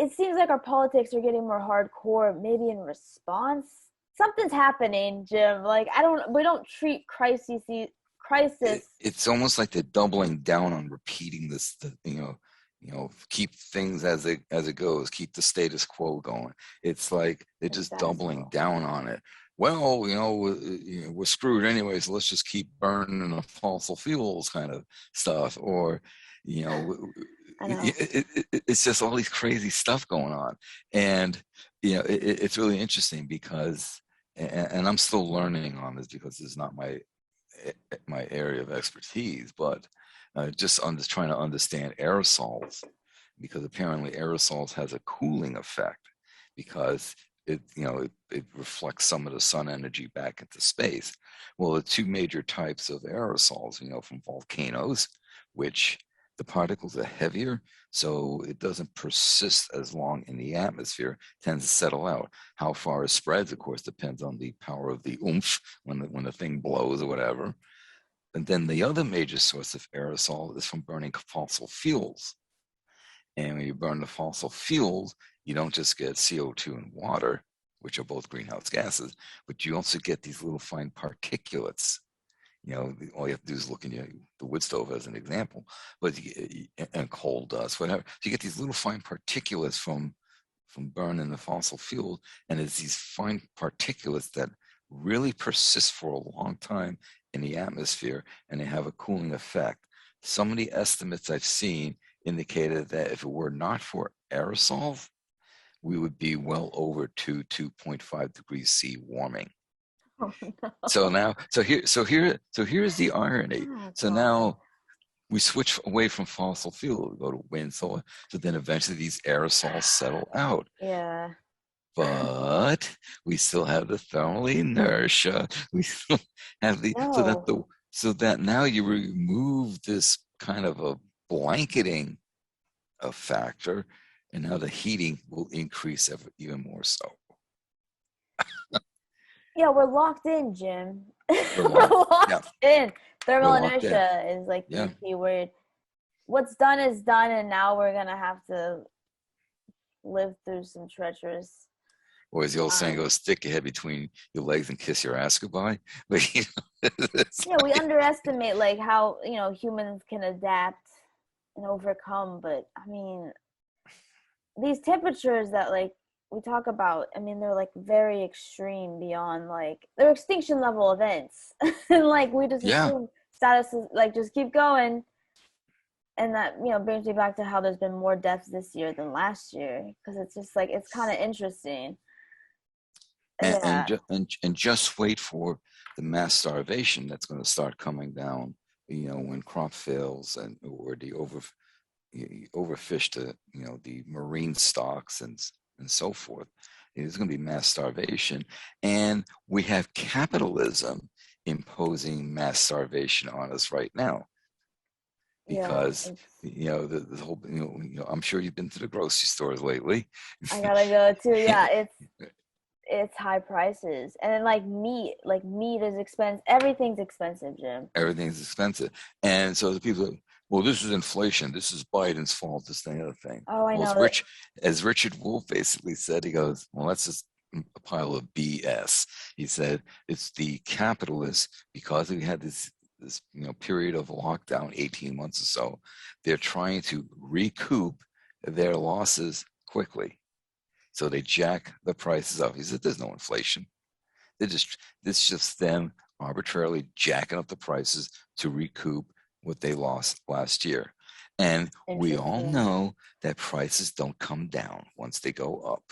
it seems like our politics are getting more hardcore, maybe in response. Something's happening, Jim. Like we don't treat crisis. It's almost like they're doubling down on repeating this, keep things as it goes, keep the status quo going. It's like they're just doubling down on it. Well, we're screwed anyways. So let's just keep burning the fossil fuels kind of stuff, or you know, I know. it's just all these crazy stuff going on, and it's really interesting because, and I'm still learning on this because it's not my area of expertise, but just trying to understand aerosols, because apparently aerosols has a cooling effect because it reflects some of the sun energy back into space. Well, the two major types of aerosols, from volcanoes, which the particles are heavier, so it doesn't persist as long in the atmosphere, tends to settle out. How far it spreads, of course, depends on the power of the oomph when the thing blows or whatever. And then the other major source of aerosol is from burning fossil fuels. And when you burn the fossil fuels, you don't just get CO2 and water, which are both greenhouse gases, but you also get these little fine particulates. All you have to do is look in the wood stove as an example, and coal dust, whatever. So you get these little fine particulates from burning the fossil fuel, and it's these fine particulates that really persist for a long time in the atmosphere, and they have a cooling effect. Some of the estimates I've seen indicated that if it were not for aerosols, we would be well over 2.5 degrees C warming. Oh, no. Here's the irony. Oh, So God. now we switch away from fossil fuel, go to wind, solar. So then eventually these aerosols settle out. Yeah. But we still have the thermal inertia. We still have No. so that now you remove this kind of a blanketing of factor, and now the heating will increase even more so. Yeah, we're locked in, Jim. We're We're locked. Yeah, locked in. we're Thermal locked in. inertia is like Yeah. the key word. What's done is done, and now we're gonna have to live through some treacherous Or as the old saying times. goes, stick your head between your legs and kiss your ass goodbye. But it's Yeah, we underestimate like how humans can adapt and overcome, but I mean these temperatures that like we talk about, I mean they're like very extreme beyond like they're extinction level events, and like we just yeah, assume status is like just keep going, and that brings me back to how there's been more deaths this year than last year because it's just like it's kind of interesting. and Yeah, and just wait for the mass starvation that's going to start coming down. When crop fails or the overfish the marine stocks and so forth. There's going to be mass starvation, and we have capitalism imposing mass starvation on us right now yeah, because the whole I'm sure you've been to the grocery stores lately. I gotta go too. Yeah, it's high prices, and then like meat is expensive, everything's expensive, Jim. Everything's expensive, and so the people are, well, this is inflation, this is Biden's fault, this thing, other thing. Oh, I Well, know that. as Richard Wolff basically said, he goes, well, that's just a pile of BS. He said it's the capitalists, because we had this period of lockdown, 18 months or so. They're trying to recoup their losses quickly, so they jack the prices up. He said there's no inflation. It's just them arbitrarily jacking up the prices to recoup what they lost last year. And we all Interesting. know that prices don't come down once they go up.